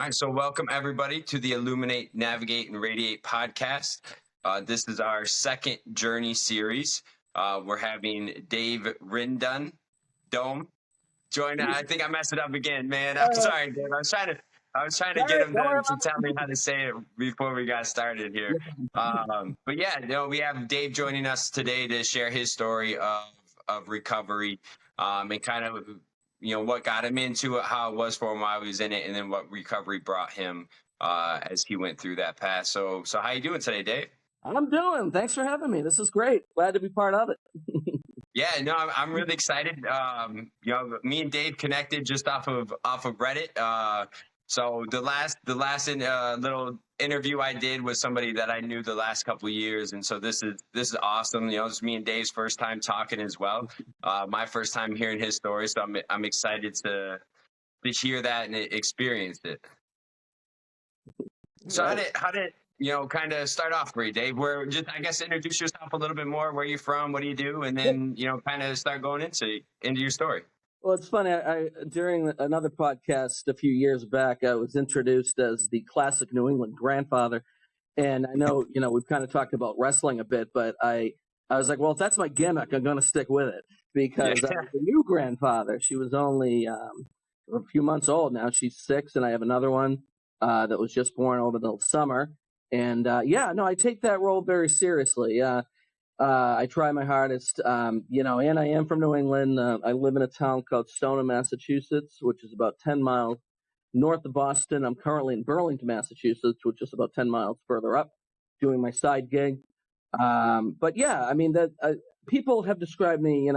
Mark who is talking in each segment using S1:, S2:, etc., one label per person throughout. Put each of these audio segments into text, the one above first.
S1: All right, so welcome everybody to the Illuminate, Navigate, and Radiate podcast. This is our second journey series. We're having Dave Rindone, Dome, join. I think I messed it up again, man. I'm sorry, Dave. I was trying to get him to tell me how to say it before we got started here. But yeah, we have Dave joining us today to share his story of recovery, and kind of what got him into it, how it was for him while he was in it, and then what recovery brought him as he went through that path. So how you doing today, Dave?
S2: I'm doing. Thanks for having me. This is great. Glad to be part of it.
S1: Yeah, no, I'm really excited. Me and Dave connected just off of Reddit. So the last little interview I did was somebody that I knew the last couple of years, and so this is awesome. It's me and Dave's first time talking as well. My first time hearing his story, so I'm excited to hear that and experience it. So how did kind of start off for you, Dave? Where just, I guess, introduce yourself a little bit more. Where you're from, what do you do, and then kind of start going into your story.
S2: Well, it's funny. I during another podcast a few years back, I was introduced as the classic New England grandfather, and I know we've kind of talked about wrestling a bit, but I was like, well, if that's my gimmick, I'm going to stick with it because I was the new grandfather. She was only a few months old now. She's 6, and I have another one that was just born over the summer. And I take that role very seriously. I try my hardest, and I am from New England. I live in a town called Stoneham, Massachusetts, which is about 10 miles north of Boston. I'm currently in Burlington, Massachusetts, which is about 10 miles further up, doing my side gig. But yeah, I mean, people have described me,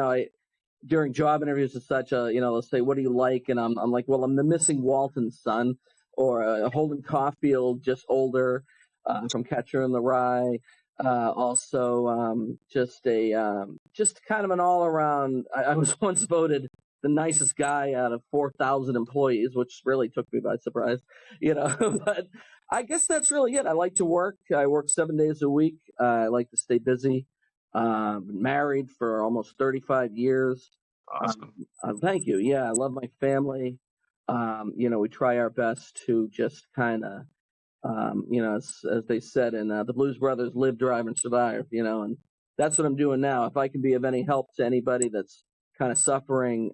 S2: during job interviews and such, they'll say, what do you like? And I'm like, well, I'm the missing Walton son, or Holden Caulfield, just older. From Catcher in the Rye, also just kind of an all around. I was once voted the nicest guy out of 4,000 employees, which really took me by surprise, But I guess that's really it. I like to work. I work 7 days a week. I like to stay busy. Married for almost 35 years.
S1: Awesome.
S2: Thank you. Yeah, I love my family. We try our best to just kind of. As they said in the Blues Brothers, live, drive, and survive, and that's what I'm doing now. If I can be of any help to anybody that's kind of suffering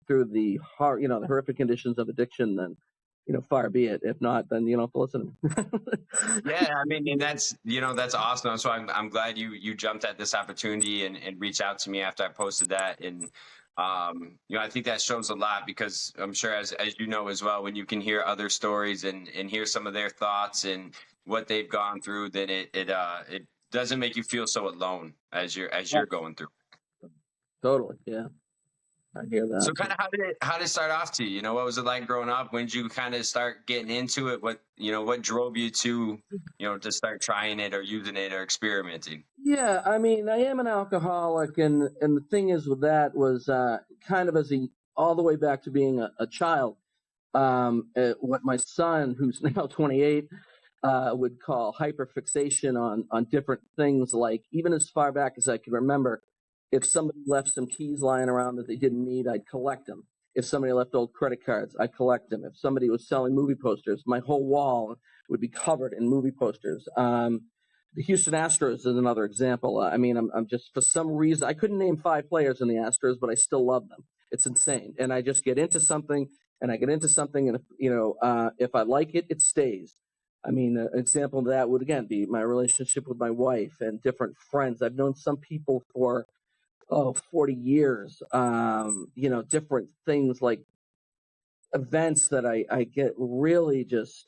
S2: through the horrific conditions of addiction, then, far be it. If not, then, listen.
S1: Yeah, I mean, and that's awesome. So I'm glad you jumped at this opportunity and reached out to me after I posted that. And I think that shows a lot, because I'm sure, as you know as well, when you can hear other stories and hear some of their thoughts and what they've gone through, then it doesn't make you feel so alone as you're going through.
S2: Totally, yeah. I hear that.
S1: So kind of how did it start off to you? What was it like growing up? When did you kind of start getting into it? What drove you to to start trying it or using it or experimenting?
S2: Yeah, I mean, I am an alcoholic, and the thing is with that was kind of all the way back to being a child. What my son, who's now 28, would call hyperfixation on different things, like even as far back as I can remember. If somebody left some keys lying around that they didn't need, I'd collect them. If somebody left old credit cards, I'd collect them. If somebody was selling movie posters, my whole wall would be covered in movie posters. The Houston Astros is another example. I mean, I'm just, for some reason, I couldn't name 5 players in the Astros, but I still love them. It's insane. And I just get into something, and if I like it, it stays. I mean, an example of that would, again, be my relationship with my wife and different friends. I've known some people for 40 years, different things like events that I get really just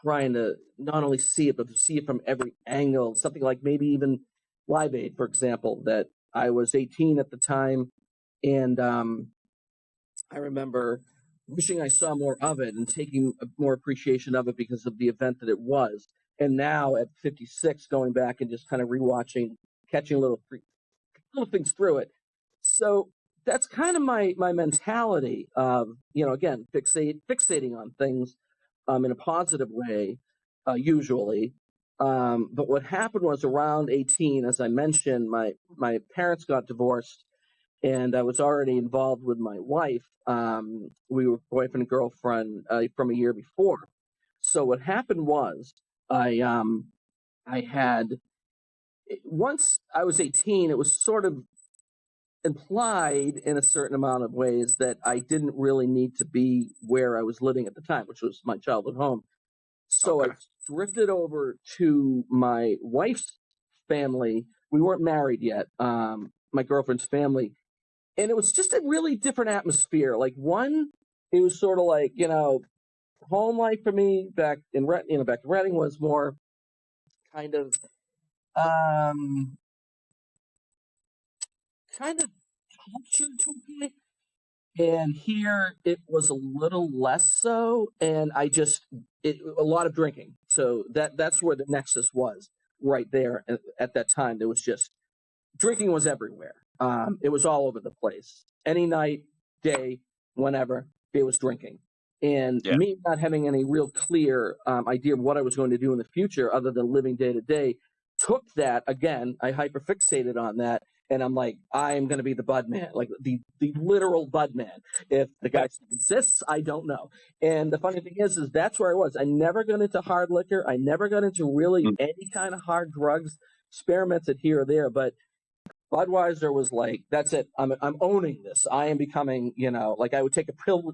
S2: trying to not only see it, but to see it from every angle. Something like maybe even Live Aid, for example, that I was 18 at the time. And I remember wishing I saw more of it and taking more appreciation of it because of the event that it was. And now at 56, going back and just kind of rewatching, catching little things through it. So that's kind of my mentality of, again, fixating on things in a positive way, usually. But what happened was around 18, as I mentioned, my parents got divorced, and I was already involved with my wife. We were boyfriend and girlfriend from a year before. So what happened was I had once I was 18, it was sort of implied in a certain amount of ways that I didn't really need to be where I was living at the time, which was my childhood home. So I
S1: Okay.
S2: drifted over to my wife's family. We weren't married yet. My girlfriend's family, and it was just a really different atmosphere. Like one, it was sort of like home life for me back in back in Reading was more kind of um kind of cultured to me. And here it was a little less so, and a lot of drinking. So that's where the nexus was right there at that time. There was just drinking was everywhere. It was all over the place. Any night, day, whenever, there was drinking. And
S1: Yeah.
S2: me not having any real clear idea of what I was going to do in the future other than living day to day, took that, again, I hyperfixated on that. And I'm like, I'm going to be the bud man, like the literal bud man. If the guy exists, I don't know. And the funny thing is that's where I was. I never got into hard liquor. I never got into really
S1: Mm.
S2: any kind of hard drugs, experimented here or there. But Budweiser was like, that's it. I'm owning this. I am becoming, like I would take a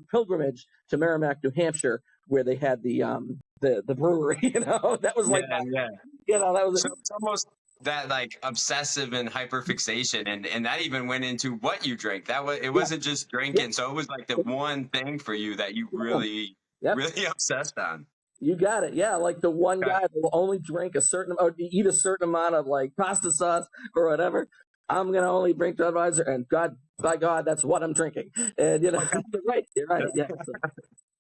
S2: pilgrimage to Merrimack, New Hampshire, where they had the brewery. That was like,
S1: Yeah.
S2: that was
S1: So it's almost that like obsessive and hyperfixation, and that even went into what you drank. It wasn't just drinking. So it was like the one thing for you that you really,
S2: Yep.
S1: really obsessed on.
S2: You got it. Yeah, like the one
S1: Okay.
S2: guy that will only drink eat a certain amount of like pasta sauce or whatever. I'm gonna only drink Budweiser, and by God, that's what I'm drinking. And you're right. Yeah.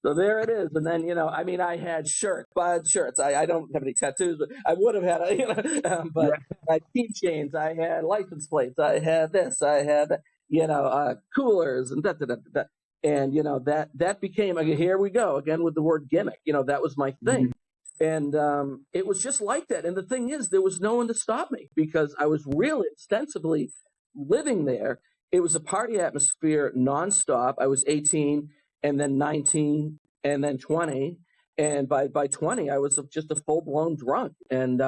S2: So there it is. And then I had Bud shirts. I don't have any tattoos, but I would have had but I had keychains. I had license plates. I had this. I had coolers and da. And that became, here we go again with the word gimmick. That was my thing. And it was just like that. And the thing is, there was no one to stop me because I was really ostensibly living there. It was a party atmosphere nonstop. I was 18 and then 19 and then 20. And by 20, I was just a full-blown drunk. And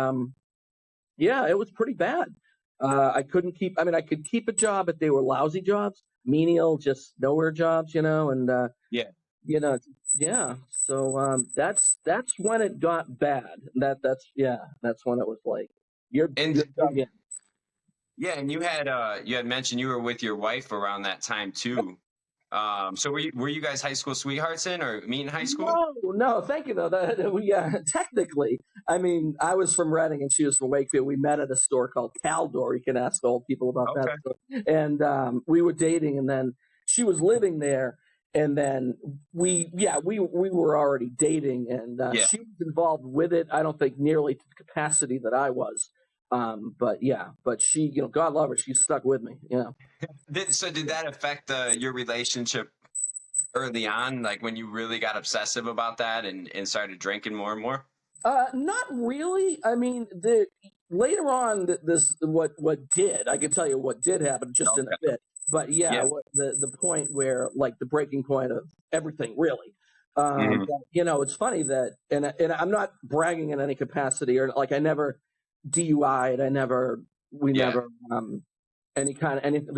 S2: it was pretty bad. I couldn't I could keep a job, but they were lousy jobs, menial, just nowhere jobs, and yeah. So that's when it got bad. That's when it was like you're dug in.
S1: Yeah, and you had mentioned you were with your wife around that time too. So were you guys high school sweethearts or meet in high school?
S2: No, thank you though. We technically, I was from Reading and she was from Wakefield. We met at a store called Caldor. You can ask old people about that store. And we were dating, and then she was living there, and then we were already dating, and she was involved with it. I don't think nearly to the capacity that I was. But she, God love her, she stuck with me.
S1: Did that affect your relationship early on, like when you really got obsessive about that and started drinking more and more?
S2: Not really. Later on, what did, I can tell you what did happen just in a bit. But the point where, like, the breaking point of everything, really. But, it's funny that, and I'm not bragging in any capacity, or like I never DUI'd, never there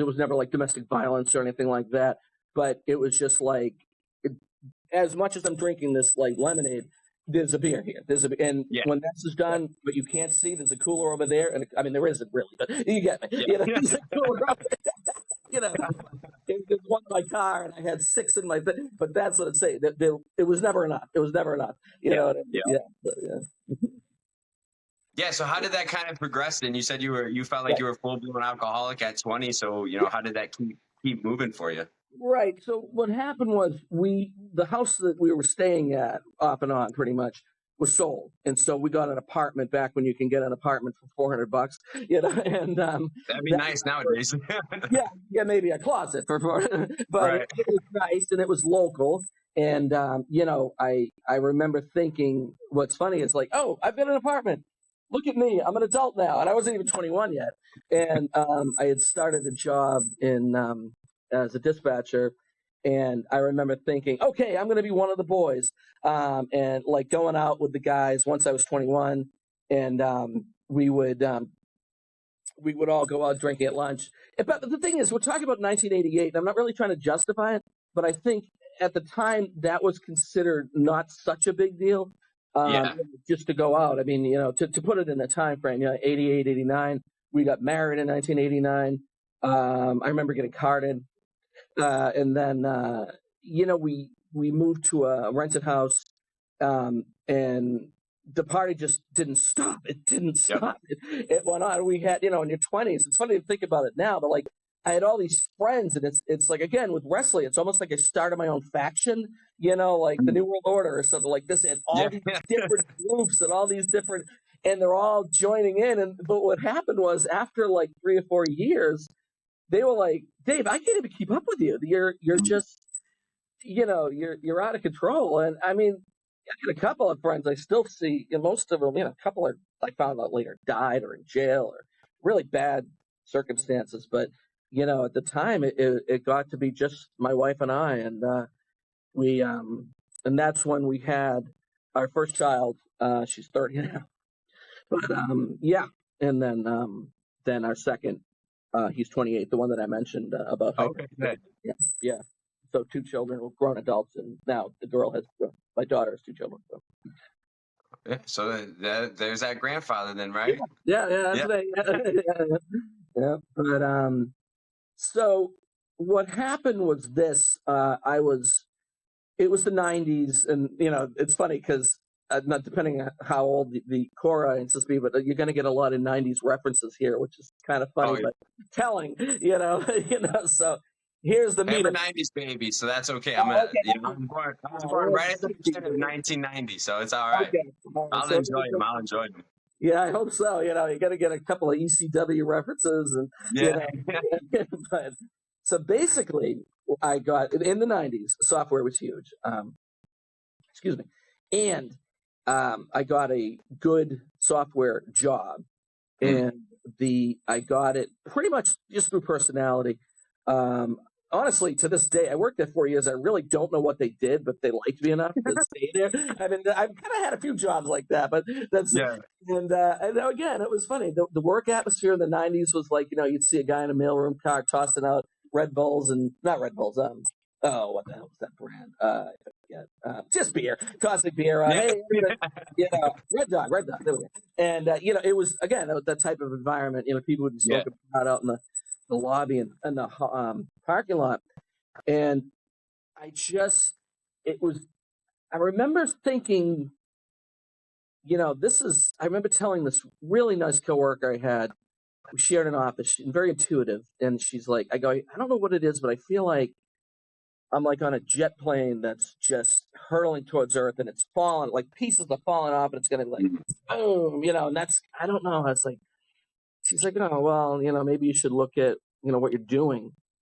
S2: was never like domestic violence or anything like that. But it was just like, as much as I'm drinking this like lemonade, there's a beer here. When this is done, but you can't see, there's a cooler over there, and there isn't really, but you get me. There's a cooler over there. There's one in my car, and I had 6 in my thing. But that's what it say. It was never enough. It was never enough. You know what I mean?
S1: Yeah. So how did that kind of progress? And you said you felt like you were full blown alcoholic at 20. So how did that keep moving for you?
S2: Right. So what happened was the house that we were staying at off and on pretty much was sold. And so we got an apartment back when you can get an apartment for $400, and
S1: that'd be nice nowadays.
S2: yeah, maybe a closet but right. It was nice and it was local. And I remember thinking, what's funny is like, oh, I've got an apartment. look at me, I'm an adult now. And I wasn't even 21 yet. And I had started a job in as a dispatcher. And I remember thinking, okay, I'm going to be one of the boys. And like going out with the guys once I was 21. And we would all go out drinking at lunch. But the thing is, we're talking about 1988, and I'm not really trying to justify it, but I think at the time that was considered not such a big deal. Just to go out. I mean, to put it in a time frame, 88, 89, we got married in 1989. I remember getting carded. And then, we moved to a rented house, and the party just didn't stop. It didn't stop. It went on. We had, in your 20s, it's funny to think about it now, but like I had all these friends, and it's like, again, with wrestling, it's almost like I started my own faction, like the New World Order or something like this, and all these different groups and all these different, and they're all joining in. But what happened was after like 3 or 4 years, they were like, Dave, I can't even keep up with you. You're just, you're out of control. And I mean, I got a couple of friends I still see, and most of them, a couple are, I found out later, died or in jail or really bad circumstances. But, at the time, it got to be just my wife and I. And and that's when we had our first child. She's 30 now. But, And then our second, he's 28, the one that I mentioned about.
S1: Okay, good.
S2: Yeah. So 2 children, grown adults, and now the girl has, my daughter has 2 children. So.
S1: Yeah, so there's that grandfather then, right?
S2: Yeah. That's right. Yeah. But so what happened was this. It was the 90s, and it's funny because not depending on how old the core audiences be, but you're going to get a lot of 90s references here, which is kind of funny, but telling, so here's the meat.
S1: I'm a 90s baby, so that's okay. I was born right at the beginning of 1990, so it's all right. Okay. I'll enjoy them.
S2: Yeah, I hope so. You got to get a couple of ECW references, and but so basically, I got in the 90s. Software was huge. Excuse me, and I got a good software job, and I got it pretty much just through personality. Honestly, to this day, I worked there 4 years. I really don't know what they did, but they liked me enough to stay there. I mean, I've kind of had a few jobs like that, but that's And again, it was funny. The work atmosphere in the 90s was like, you'd see a guy in a mailroom car tossing out Red Bulls and not Red Bulls. What the hell was that brand? I forget. Just beer, tossing beer. Hey, Red Dog. There we go. And it was again that type of environment. People would be smoking pot out in the lobby and the parking lot, and I remember thinking, I remember telling this really nice coworker I had, we shared an office, she's very intuitive, and she's like, I don't know what it is, but I feel like I'm like on a jet plane that's just hurtling towards Earth, and it's falling, like pieces are falling off, and it's going to like, boom, and that's, I don't know. I was like, she's like, oh, well, maybe you should look at, what you're doing.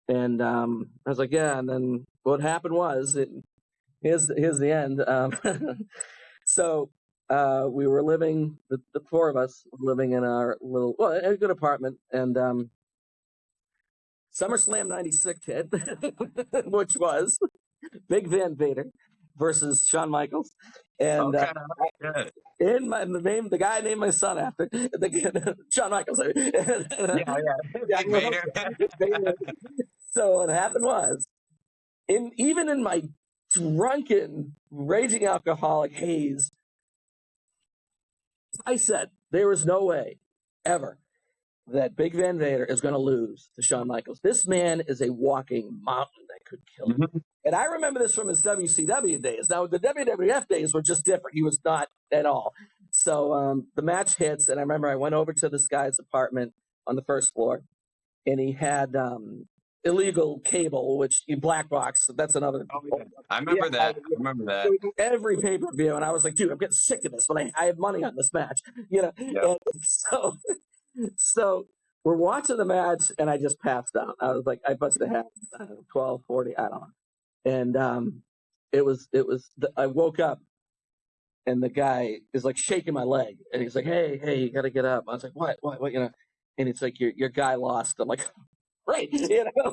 S2: And I was like, yeah. And then what happened was, here's the end. So we were living, the 4 of us were living in our a good apartment. And SummerSlam 96 hit, which was Big Van Vader versus Shawn Michaels. And the guy named my son after Shawn Michaels. Big Vader. So what happened was, even in my drunken, raging alcoholic haze, I said there is no way ever that Big Van Vader is going to lose to Shawn Michaels. This man is a walking mountain that could kill him. Mm-hmm. And I remember this from his WCW days. Now, the WWF days were just different. He was not at all. So the match hits, and I remember I went over to this guy's apartment on the first floor, and he had illegal cable, which in black box. That's another.
S1: Oh, yeah. I remember that.
S2: Every pay-per-view, and I was like, dude, I'm getting sick of this, but I have money on this match. Yep. So we're watching the match, and I just passed out. I was like, I must have had 12, 40, I don't know. And I woke up and the guy is like shaking my leg, and he's like, hey, you got to get up. I was like, what, and it's like, your guy lost. I'm like, great,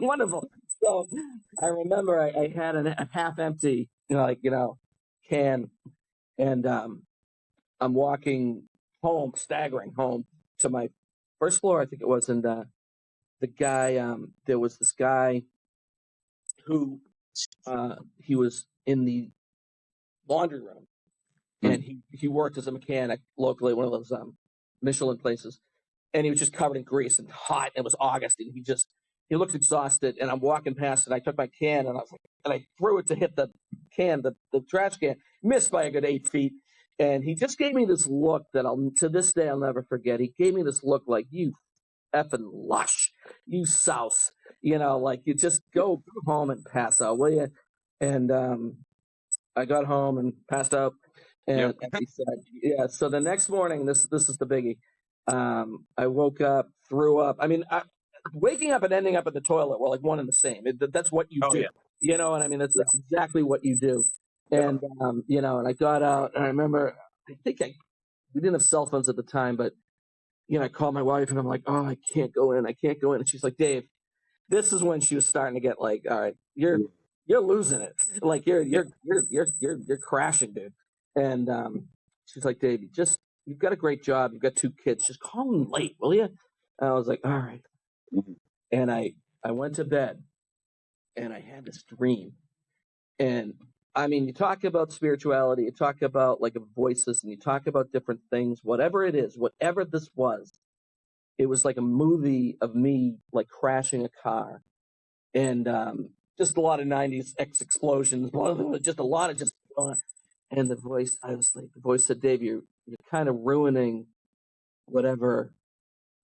S2: wonderful. So I remember I had a half empty, can, and I'm walking home, staggering home to my first floor, I think it was, and the guy, there was this guy who he was in the laundry room, and he worked as a mechanic locally at one of those Michelin places, and he was just covered in grease and hot. It was August, and he looked exhausted. And I'm walking past, and I took my can, and I threw it to hit the can, the trash can, missed by a good 8 feet. And he just gave me this look that to this day I'll never forget. He gave me this look like, you effing lush, you souse, like, you just go home and pass out, will you? And I got home and passed out. And he said, yeah. So the next morning, this is the biggie. I woke up, threw up. I mean, waking up and ending up in the toilet were like one and the same. That's what you do. Yeah. You know what I mean? That's exactly what you do. And and I got out, and I remember, I think we didn't have cell phones at the time, but I called my wife, and I'm like, oh, I can't go in. And she's like, Dave, this is when she was starting to get like, all right, you're losing it. Like, you're crashing, dude. And she's like, Dave, you've got a great job. You've got 2 kids. Just call them late, will you? And I was like, all right. And I went to bed, and I had this dream. And I mean, you talk about spirituality, you talk about like voices, and you talk about different things, whatever it is, whatever this was, it was like a movie of me like crashing a car, and just a lot of 90s explosions, just a lot of and the voice said, Dave, you're kind of ruining whatever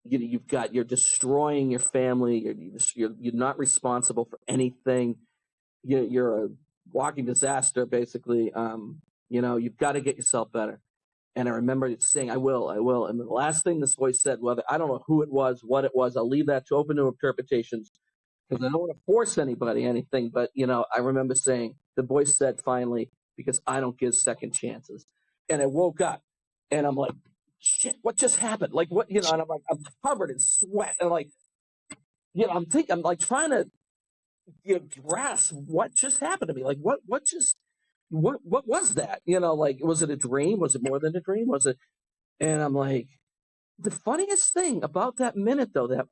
S2: you've got. You're destroying your family. You're not responsible for anything. You're a walking disaster, basically. You've got to get yourself better. And I remember saying, I will. And the last thing this voice said, whether, I don't know who it was, what it was, I'll leave that open to interpretations, because I don't want to force anybody anything. But, I remember saying, the voice said finally, because I don't give second chances. And I woke up, and I'm like, shit, what just happened? Like, what, and I'm like, I'm covered in sweat. And like, I'm like trying to, grasp what just happened to me. Like, what was that? Like, was it a dream? Was it more than a dream? Was it? And I'm like, the funniest thing about that minute, though, that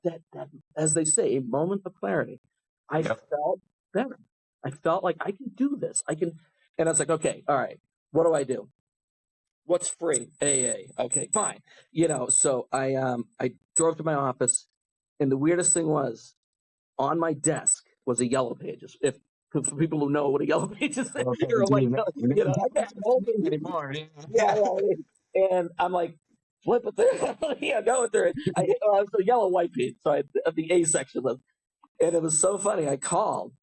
S2: as they say, a moment of clarity, I felt better. I felt like I can do this. And I was like, okay, all right, what do I do? What's free? AA. Okay, fine. So I drove to my office, and the weirdest thing was, on my desk was a Yellow Pages. If for people who know what a Yellow Pages is, I can't hold it anymore. Yeah. And I'm like, flip it through. Go through it. It's a yellow white page, so I at the A section of, and it was so funny. I called,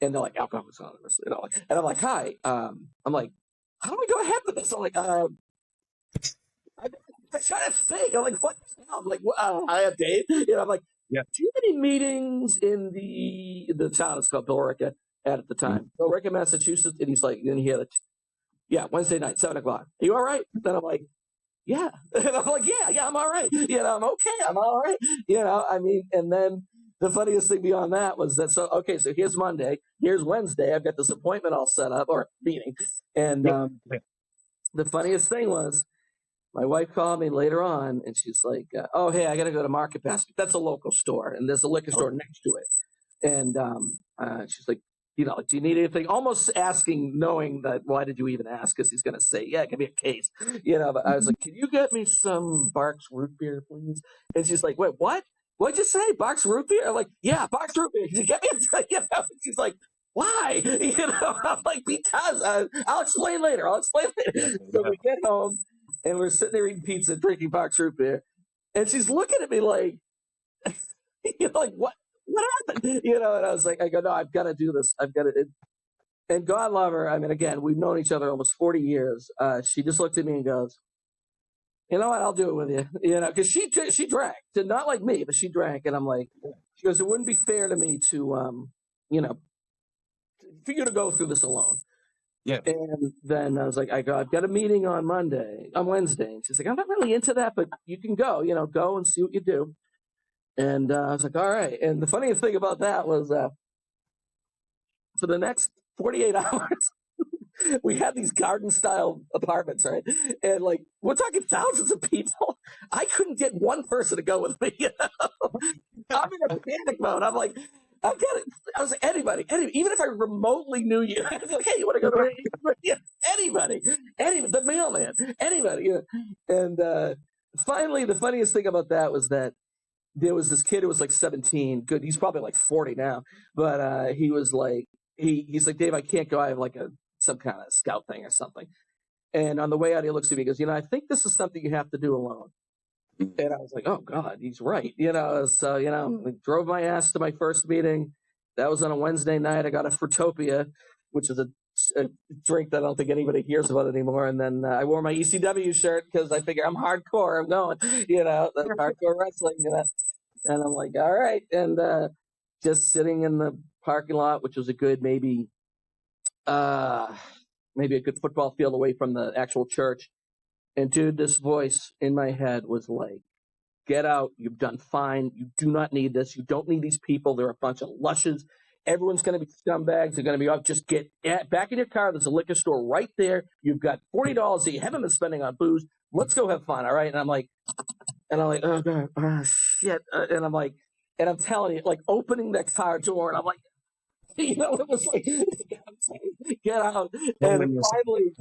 S2: and they're like, Alcoholics Anonymous, and I'm like, hi. I'm like, how do we go ahead with this? I'm like, I try to think. I'm like, what? I'm like, I have Dave. I'm like, yeah. Do you have any meetings in the town? It's called Billerica at the time. Billerica, Massachusetts. And he's like, and he had Wednesday night, 7:00. Are you all right? Then I'm like, yeah. And I'm like, yeah, I'm all right. I'm okay. I'm all right. I mean, and then the funniest thing beyond that was that, so here's Monday, here's Wednesday. I've got this appointment all set up, or meeting. And the funniest thing was, my wife called me later on, and she's like, oh, hey, I got to go to Market Basket. That's a local store, and there's a liquor store next to it. And she's like, do you need anything? Almost asking, knowing that, why did you even ask? Because he's going to say, yeah, give me a case. But I was like, can you get me some Barks root beer, please? And she's like, wait, what? What'd you say? Barks root beer? I'm like, yeah, Barks root beer. Can you get me a She's like, why? I'm like, because I'll explain later. So we get home, and we're sitting there eating pizza, drinking Barks root beer, and she's looking at me like, like, what happened? And I was like, I go, no, I've got to do this. I've got to. And God love her. I mean, again, we've known each other almost 40 years. She just looked at me and goes, you know what? I'll do it with you. Because she drank, not like me, but she drank, and I'm like, she goes, it wouldn't be fair to me to, for you to go through this alone.
S1: Yeah.
S2: And then I was like, I've got a meeting on Wednesday. And she's like, I'm not really into that, but you can go, go and see what you do. And I was like, all right. And the funniest thing about that was for the next 48 hours, we had these garden style apartments, right? And like, we're talking thousands of people. I couldn't get one person to go with me. I'm in a panic mode. I'm like, I've got it. I was like, anybody, even if I remotely knew you, I was like, hey, you want to go to anybody, the mailman, anybody. And finally, the funniest thing about that was that there was this kid who was like 17. Good, he's probably like 40 now, but he was like, he's like, Dave, I can't go. I have like some kind of scout thing or something. And on the way out, he looks at me and goes, I think this is something you have to do alone. And I was like, oh God, he's right. So, I drove my ass to my first meeting. That was on a Wednesday night. I got a Fruitopia, which is a drink that I don't think anybody hears about anymore. And then I wore my ECW shirt because I figure I'm hardcore. I'm going, that's hardcore wrestling. And I'm like, all right. And just sitting in the parking lot, which was a good maybe a good football field away from the actual church. And dude, this voice in my head was like, get out. You've done fine. You do not need this. You don't need these people. They're a bunch of lushes. Everyone's going to be scumbags. They're going to be off. Just get back in your car. There's a liquor store right there. You've got $40 that you haven't been spending on booze. Let's go have fun. All right. And I'm like, oh God, shit. And I'm telling you, like opening that car door, and I'm like, it was like, get out. And finally,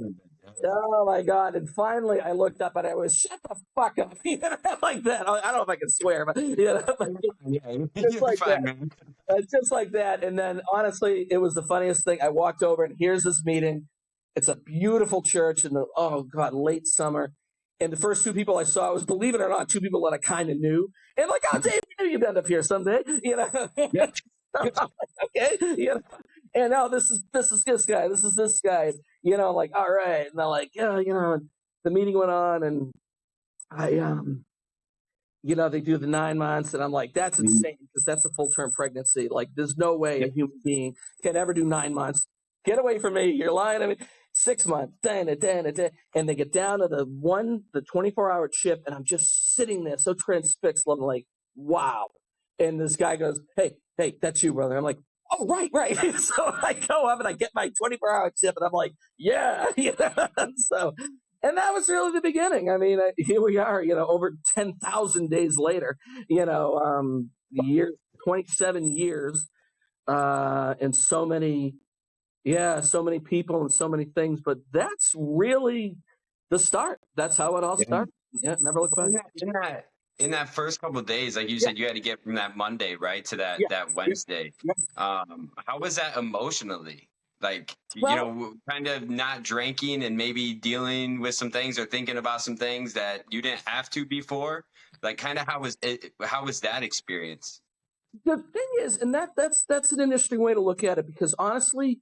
S2: oh my God. And finally I looked up and I was, shut the fuck up. Like that. I don't know if I can swear, but just like that. Man. Just like that. And then honestly, it was the funniest thing. I walked over and here's this meeting. It's a beautiful church in the, oh God, late summer. And the first two people I saw was, believe it or not, two people that I kind of knew. And like, oh, Dave, you'd end up here someday, Yeah. Okay, and now this is this guy, this is this guy, like, all right. And they're like, yeah, the meeting went on, and I they do the 9 months, and I'm like, that's insane, because that's a full-term pregnancy. Like, there's no way a human being can ever do 9 months. Get away from me, you're lying. I mean, 6 months, and they get down to the 24-hour chip, and I'm just sitting there so transfixed. I'm like, wow. And this guy goes, hey, that's you, brother. I'm like, oh, right. So I go up and I get my 24-hour chip, and I'm like, yeah. So, and that was really the beginning. I mean, here we are, over 10,000 days later, years, 27 years, and so many people and so many things. But that's really the start. That's how it all started. Yeah, never look back.
S1: In that first couple of days, like you said, you had to get from that Monday, right, to that Wednesday. How was that emotionally? Like, kind of not drinking and maybe dealing with some things or thinking about some things that you didn't have to before. Like, kind of how was that experience?
S2: The thing is, and that's an interesting way to look at it, because honestly,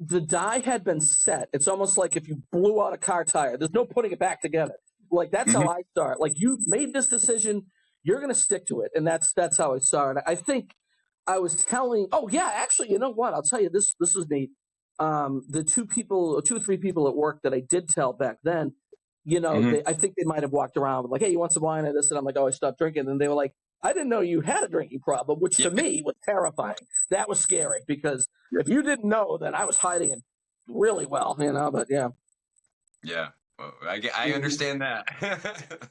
S2: the die had been set. It's almost like if you blew out a car tire, there's no putting it back together. Like, that's how I start. Like, you made this decision, you're going to stick to it. And that's how I saw it. I think I was telling, actually, you know what? I'll tell you, this was neat. The 2 or 3 people at work that I did tell back then, I think they might have walked around with like, hey, you want some wine or this? And I'm like, oh, I stopped drinking. And they were like, I didn't know you had a drinking problem, which to me was terrifying. That was scary, because if you didn't know, then I was hiding it really well, but yeah.
S1: Yeah. Well, I understand that.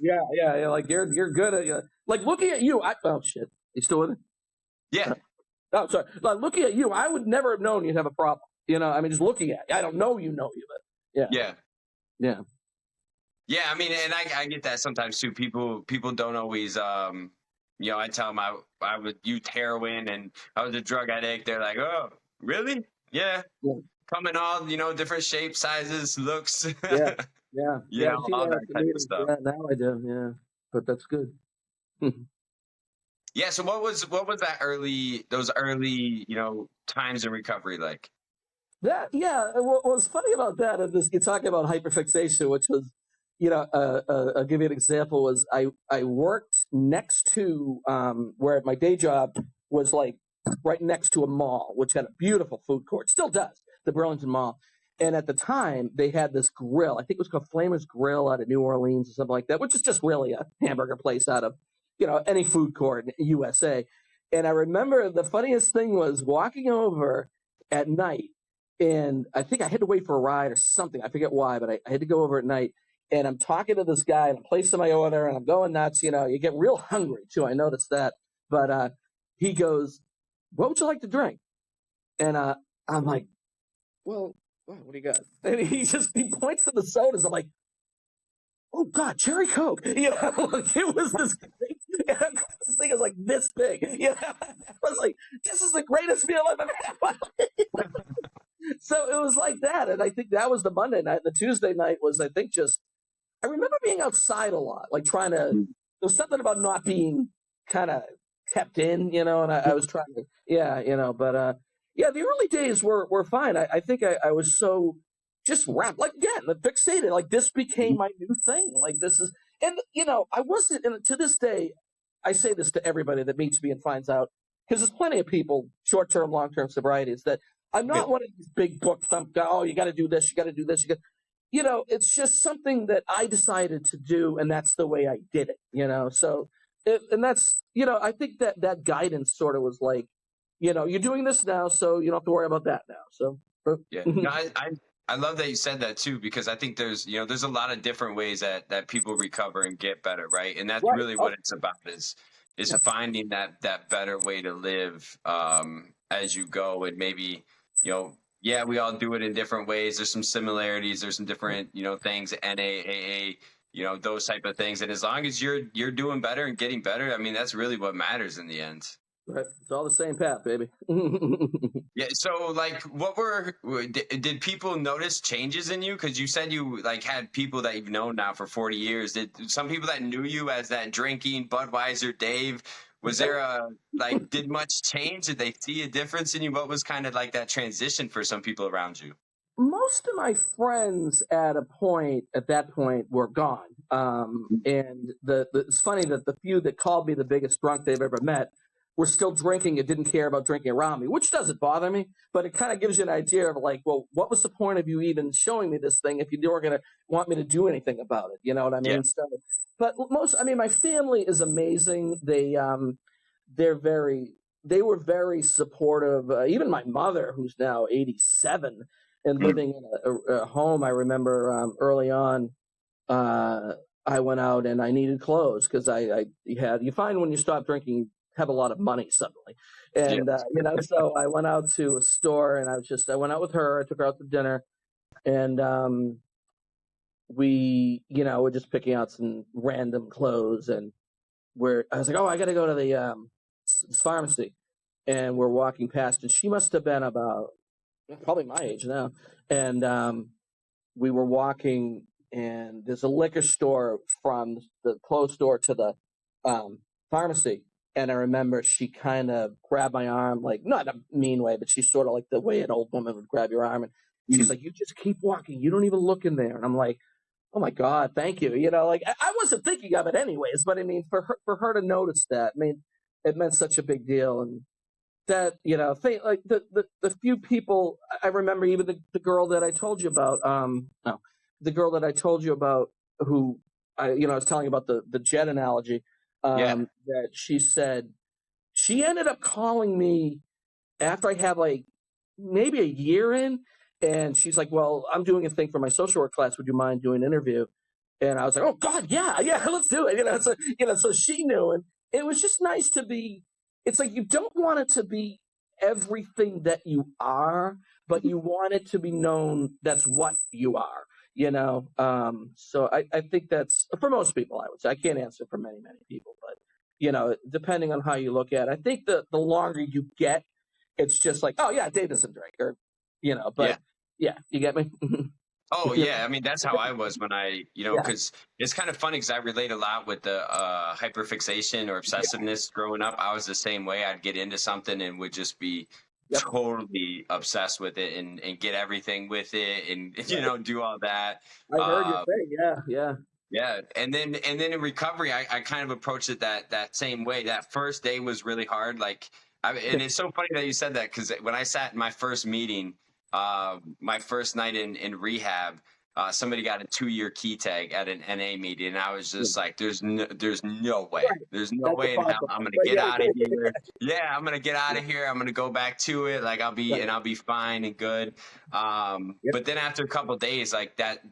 S2: Yeah. Like, you're good at, like, looking at you. Oh shit, you still with it?
S1: Yeah.
S2: Oh, sorry. Like, looking at you, I would never have known you'd have a problem. I mean, just looking at you, I don't know you, but yeah.
S1: I mean, and I get that sometimes too. People don't always. I tell them I would use heroin and I was a drug addict. They're like, oh, really? Yeah. Come in all different shapes, sizes, looks.
S2: Yeah.
S1: All that type of stuff.
S2: Yeah, now I do. Yeah, but that's good.
S1: Yeah. So what was those early times in recovery like?
S2: What was funny about that is you're talking about hyperfixation, which was, I'll give you an example. Was I worked next to where my day job was, like right next to a mall, which had a beautiful food court, still does, the Burlington Mall. And at the time, they had this grill. I think it was called Flamer's Grill out of New Orleans or something like that, which is just really a hamburger place out of, any food court in USA. And I remember the funniest thing was walking over at night, and I think I had to wait for a ride or something. I forget why, but I had to go over at night. And I'm talking to this guy, and I'm placing my order, and I'm going nuts. You get real hungry, too. I noticed that. But he goes, "What would you like to drink?" And I'm like, "Well, what do you got?" And he points to the sodas. I'm like, "Oh God, cherry Coke!" Like, it was this this thing was like this big. I was like, "This is the greatest meal I've ever had." So it was like that, and I think that was the Monday night. The Tuesday night was, I think, I remember being outside a lot, like trying to. There was something about not being kind of kept in, and I was trying to, but yeah, the early days were fine. I think I was so just wrapped, like, again, fixated, like this became my new thing. Like this is, and I wasn't, and to this day, I say this to everybody that meets me and finds out, because there's plenty of people, short-term, long-term sobrieties, that I'm not one of these big book thump guys. Oh, you got to do this, you got to do this, it's just something that I decided to do, and that's the way I did it. So, and that's, I think that guidance sort of was like, you're doing this now, so you don't have to worry about that now. So,
S1: yeah, no, I love that you said that too, because I think there's a lot of different ways that people recover and get better, right? And that's really what it's about is finding that better way to live as you go, and maybe yeah, we all do it in different ways. There's some similarities. There's some different things, NAAA, those type of things. And as long as you're doing better and getting better, I mean, that's really what matters in the end.
S2: Right. It's all the same path, baby.
S1: Yeah. So, like, did people notice changes in you? Because you said you had people that you've known now for 40 years. Did some people that knew you as that drinking Budweiser Dave? Was there did much change? Did they see a difference in you? What was kind of like that transition for some people around you?
S2: Most of my friends at that point were gone. And it's funny that the few that called me the biggest drunk they've ever met were still drinking and didn't care about drinking around me, which doesn't bother me, but it kind of gives you an idea of like, well, what was the point of you even showing me this thing if you weren't going to want me to do anything about it? You know what I mean? Yeah. So, but my family is amazing. They were very supportive. Even my mother, who's now 87 and living in a home. I remember early on, I went out and I needed clothes because you find when you stop drinking, you have a lot of money suddenly. And, so I went out to a store and I went out with her. I took her out to dinner and we, we're just picking out some random clothes and I was like, oh, I got to go to the pharmacy. And we're walking past and she must have been about probably my age now. And we were walking and there's a liquor store from the clothes store to the pharmacy. And I remember she kind of grabbed my arm, like not in a mean way, but she's sort of like the way an old woman would grab your arm. And she's like, you just keep walking. You don't even look in there. And I'm like, oh my God, thank you. I wasn't thinking of it anyways, but I mean, for her to notice that, I mean, it meant such a big deal. And that, like the few people I remember, even the girl that I told you about, the girl that I told you about who I was telling you about the jet analogy. That she said she ended up calling me after I had like maybe a year in, and she's like, well, I'm doing a thing for my social work class. Would you mind doing an interview? And I was like, oh God, yeah, let's do it. So she knew, and it was just nice to be, it's like, you don't want it to be everything that you are, but you want it to be known that's what you are. So I think that's for most people, I would say. I can't answer for many, many people, but, depending on how you look at it, I think the longer you get, it's just like, oh yeah, Dave doesn't drink or, but yeah you get me?
S1: Oh yeah. I mean, that's how I was when I, cause it's kind of funny because I relate a lot with the hyperfixation or obsessiveness growing up. I was the same way. I'd get into something and would just be totally obsessed with it and get everything with it and do all that.
S2: I heard you say,
S1: yeah. And then in recovery, I kind of approached it that same way. That first day was really hard. And it's so funny that you said that, because when I sat in my first meeting, my first night in rehab, somebody got a 2-year key tag at an NA meeting, and I was just like, "There's no way,
S2: Right.
S1: there's no
S2: That's
S1: way in hell
S2: impossible.
S1: I'm gonna
S2: But
S1: get
S2: yeah,
S1: out of here. Yeah, I'm gonna get out of here. I'm gonna go back to it. Like
S2: right.
S1: I'll be fine and good."
S2: Yep.
S1: But then after a couple of days, like that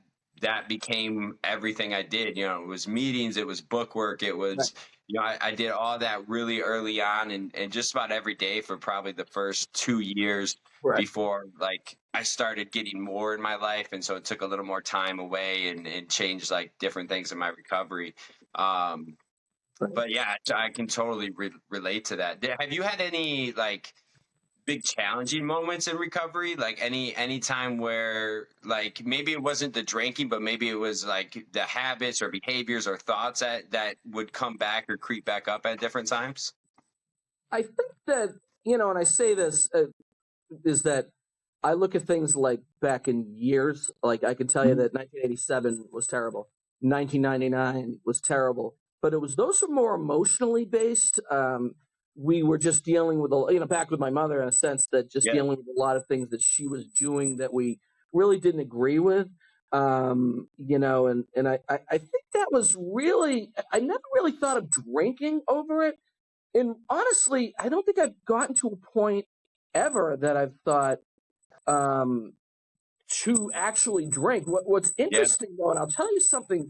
S1: became everything I did. You know, it was meetings, it was book work, it
S2: Right.
S1: was, you know, I did all that really early on, and just about every day for probably the first 2 years
S2: Right.
S1: before like I started getting more in my life, and so it took a little more time away and changed like different things in my recovery. Um,
S2: Right.
S1: but yeah, I can totally relate to that. Have you had any like big challenging moments in recovery, like any time where like maybe it wasn't the drinking, but maybe it was like the habits or behaviors or thoughts that would come back or creep back up at different times?
S2: I think that, and I say this is that I look at things like back in years. Like I can tell you that 1987 was terrible, 1999 was terrible, but it was those were more emotionally based. We were just dealing with back with my mother in a sense that just
S1: Yeah.
S2: dealing with a lot of things that she was doing that we really didn't agree with. And I think that was really I never really thought of drinking over it. And honestly, I don't think I've gotten to a point ever that I've thought um, to actually drink. What's
S1: Yeah.
S2: interesting, though, and I'll tell you something,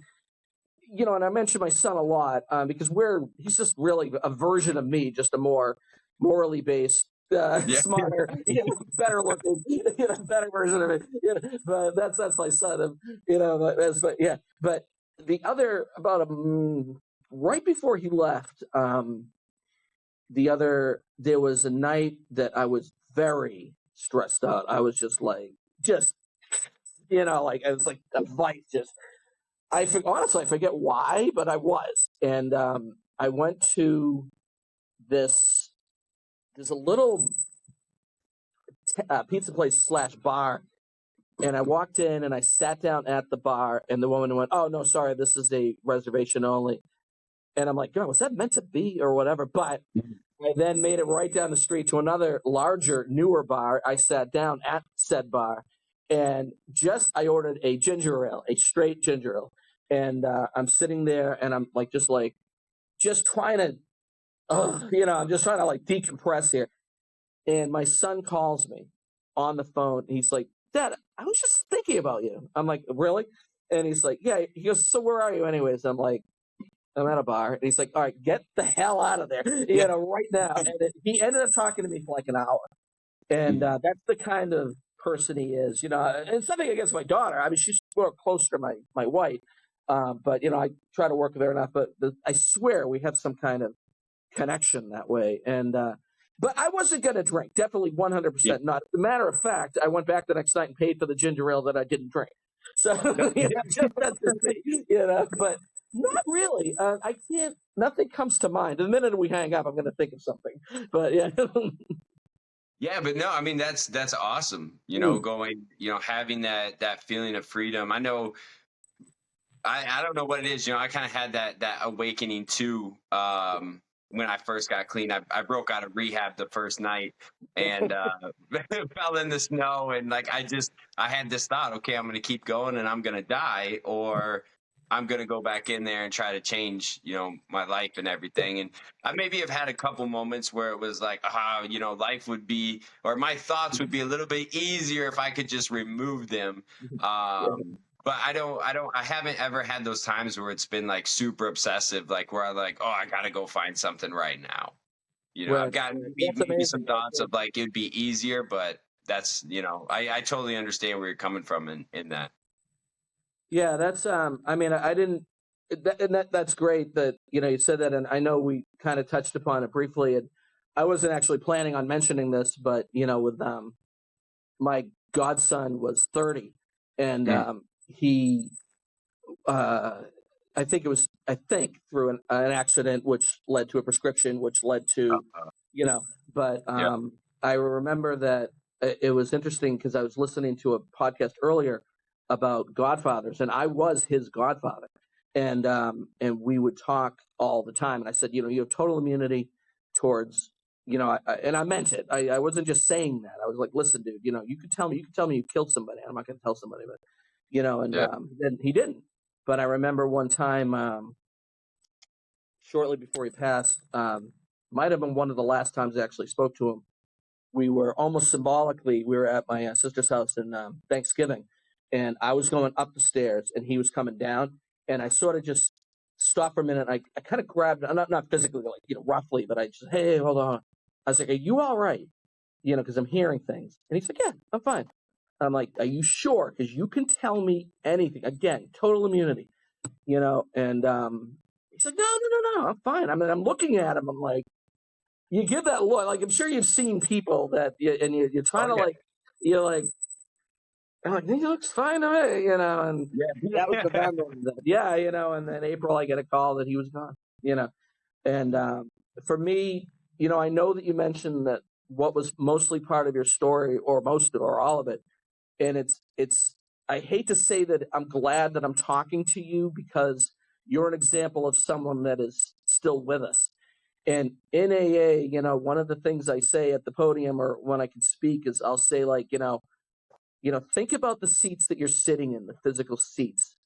S2: and I mention my son a lot because he's just really a version of me, just a more morally based,
S1: Yeah.
S2: smarter, better looking, better version of it. But that's my son. But yeah. But the other right before he left, there was a night that I was very stressed out. I was just like, like, it was like a vice. Honestly, I forget why, but I was. And I went to there's a little pizza place / bar. And I walked in and I sat down at the bar, and the woman went, "Oh, no, sorry, this is a reservation only." And I'm like, "God, was that meant to be or whatever?" But I then made it right down the street to another larger, newer bar. I sat down at said bar, and I ordered a ginger ale, a straight ginger ale. And I'm sitting there, and I'm like, just trying to, I'm just trying to like decompress here. And my son calls me on the phone. And he's like, "Dad, I was just thinking about you." I'm like, "Really?" And he's like, "Yeah." He goes, "So where are you anyways?" I'm like, "I'm at a bar." And he's like, "All right, get the hell out of there,
S1: Yeah.
S2: right now." And he ended up talking to me for like an hour. And that's the kind of person he is, and something against my daughter. I mean, she's more closer to my wife. But, I try to work with her enough. But I swear we have some kind of connection that way. And but I wasn't going to drink. Definitely 100%
S1: Yeah.
S2: not. As a matter of fact, I went back the next night and paid for the ginger ale that I didn't drink. So, just that's the thing, but not really. I can't, nothing comes to mind. The minute we hang up, I'm going to think of something. But yeah.
S1: Yeah, but no, I mean that's awesome. Going, having that feeling of freedom. I know I don't know what it is. I kind of had that awakening too. When I first got clean, I broke out of rehab the first night and fell in the snow. And like, I had this thought, okay, I'm going to keep going and I'm going to die, or I'm going to go back in there and try to change, my life and everything. And I maybe have had a couple moments where it was like, life would be, or my thoughts would be a little bit easier if I could just remove them. But I haven't ever had those times where it's been like super obsessive, like where I'm like, oh, I got to go find something right now. I've got maybe some thoughts of like, it'd be easier, but that's, I totally understand where you're coming from in that.
S2: Yeah, that's I mean, I didn't that's great that you said that, and I know we kind of touched upon it briefly, and I wasn't actually planning on mentioning this, but with my godson was 30, and he I think through an accident which led to a prescription which led to but
S1: Yeah.
S2: I remember that it was interesting because I was listening to a podcast earlier about godfathers, and I was his godfather, and we would talk all the time, and I said, you have total immunity towards and I meant it. I wasn't just saying that. I was like, listen, dude, you could tell me you killed somebody. I'm not going to tell somebody, but, and
S1: Yeah.
S2: then he didn't. But I remember one time, shortly before he passed, might have been one of the last times I actually spoke to him. We were almost symbolically, we were at my sister's house in Thanksgiving, and I was going up the stairs and he was coming down, and I sort of just stopped for a minute. I kind of grabbed, not physically, like, roughly, but I just, hey, hold on. I was like, are you all right? Because I'm hearing things. And he's like, yeah, I'm fine. I'm like, are you sure? Because you can tell me anything. Again, total immunity, and he's like, no, I'm fine. I mean, I'm looking at him. I'm like, you give that look. Like, I'm sure you've seen people that, and you're trying to, like, you're like, I'm like, he looks fine to me, and that was November. And then April, I get a call that he was gone, and for me, I know that you mentioned that what was mostly part of your story, or most or all of it, and it's. I hate to say that I'm glad that I'm talking to you, because you're an example of someone that is still with us. And in AA, one of the things I say at the podium or when I can speak is I'll say, like, think about the seats that you're sitting in, the physical seats,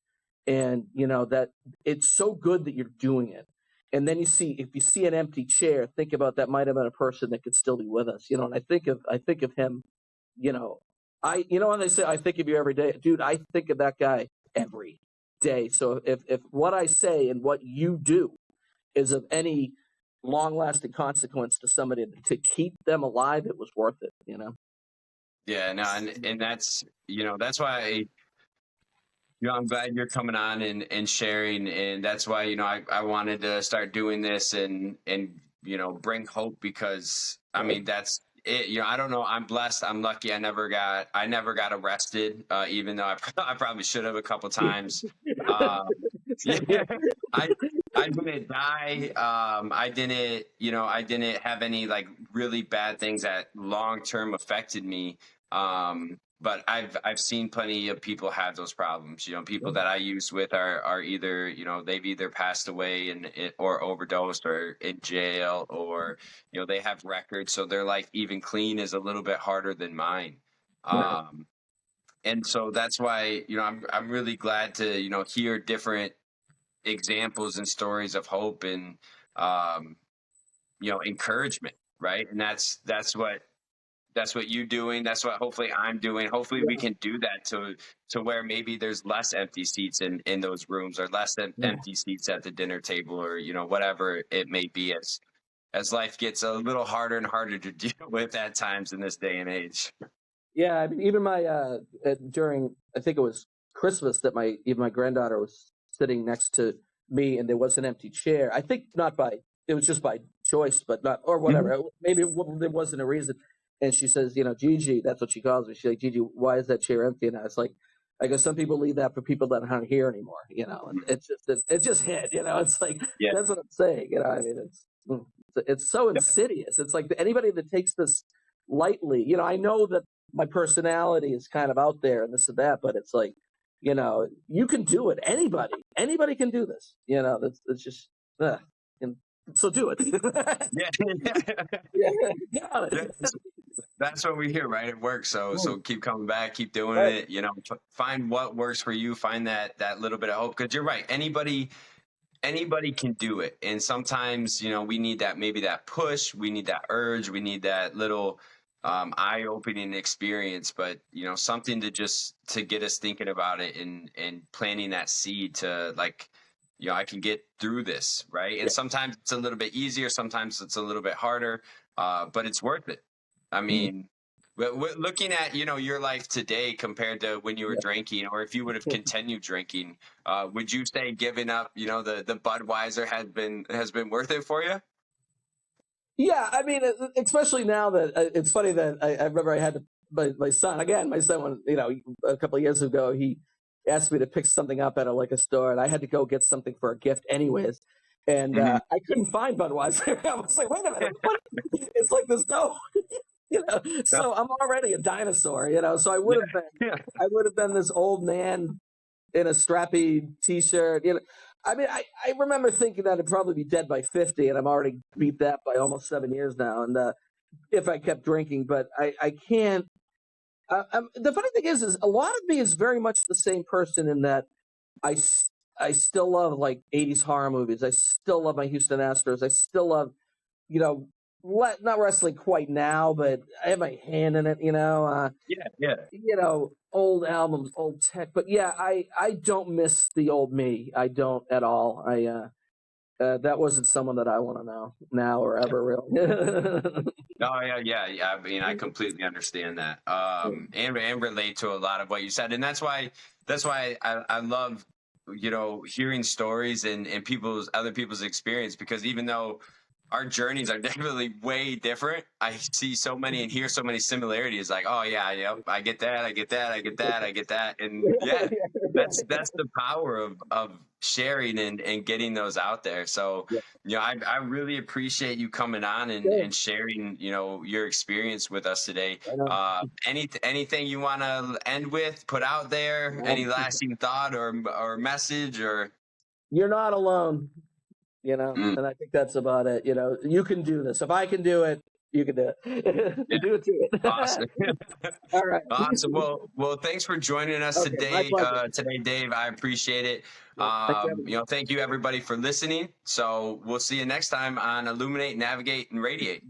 S2: and that it's so good that you're doing it. And then if you see an empty chair, think about that might have been a person that could still be with us, and I think of him, when they say I think of you every day, dude, I think of that guy every day. So if what I say and what you do is of any long-lasting consequence to somebody to keep them alive, it was worth it,
S1: Yeah, no, and that's that's why I'm glad you're coming on and sharing, and that's why I wanted to start doing this and bring hope, because I mean that's it. I don't know, I'm blessed, I'm lucky. I never got arrested, even though I probably should have a couple times. Yeah, I didn't die. I didn't have any like really bad things that long term affected me. But I've seen plenty of people have those problems. People that I used with are either they've either passed away or overdosed or in jail, or they have records, so their life even clean is a little bit harder than mine. And so that's why I'm really glad to hear different examples and stories of hope and encouragement, right? And that's what you're doing. That's what hopefully I'm doing. Hopefully we can do that to where maybe there's less empty seats in those rooms, or less empty seats at the dinner table, or whatever it may be, as life gets a little harder and harder to deal with at times in this day and age.
S2: Yeah, I mean, even my during, I think it was Christmas, that even my granddaughter was sitting next to me, and there was an empty chair. I think it was just by choice, but not, or whatever.
S1: Mm-hmm.
S2: Maybe there wasn't a reason. And she says, Gigi, that's what she calls me. She's like, Gigi, why is that chair empty? And I was like, I guess some people leave that for people that aren't here anymore, and it just hit, it's like, that's what I'm saying, I mean, it's so insidious. It's like anybody that takes this lightly, I know that my personality is kind of out there and this and that, but it's like, you can do it. Anybody can do this, it's just, and so do it.
S1: Yeah. That's what we hear, right? It works. So keep coming back, keep doing it, find what works for you, find that little bit of hope. Cause you're right. Anybody can do it. And sometimes, we need maybe that push, we need that urge, we need that little, eye-opening experience, but something to get us thinking about it and planting that seed to, like, I can get through this, right? And sometimes it's a little bit easier, sometimes it's a little bit harder, but it's worth it. I mean, looking at your life today compared to when you were drinking, or if you would have continued drinking, would you say giving up the Budweiser has been worth it for you?
S2: Yeah, I mean, especially now that it's funny that I remember I had my son, when, a couple of years ago, he asked me to pick something up at a liquor store, and I had to go get something for a gift anyways. And I couldn't find Budweiser. I was like, wait a minute, it's like there's no, so I'm already a dinosaur, so I would have been this old man in a strappy t-shirt, I mean, I remember thinking that I'd probably be dead by 50, and I'm already beat that by almost 7 years now. And if I kept drinking, but I can't. The funny thing is a lot of me is very much the same person in that I still love like 80s horror movies. I still love my Houston Astros. I still love, you know, not wrestling quite now, but I have my hand in it,
S1: Yeah.
S2: old albums, old tech. But yeah, I don't miss the old me. I don't at all. That wasn't someone that I want to know now or ever, really.
S1: Oh yeah. I mean, I completely understand that, and relate to a lot of what you said, and that's why I love, hearing stories and other people's experience, because even though our journeys are definitely way different, I see so many and hear so many similarities. Like, oh yeah, yep, I get that, I get that, and yeah, that's the power of sharing and getting those out there. So, I really appreciate you coming on and sharing, your experience with us today. Anything you want to end with, put out there, any lasting thought or message, or?
S2: You're not alone, and I think that's about it. You can do this. If I can do it, you can do it.
S1: Yeah.
S2: Do it too.
S1: Awesome.
S2: All right.
S1: Awesome. Well, thanks for joining us today, Dave. I appreciate it. Thank you everybody for listening. So we'll see you next time on Illuminate, Navigate, and Radiate.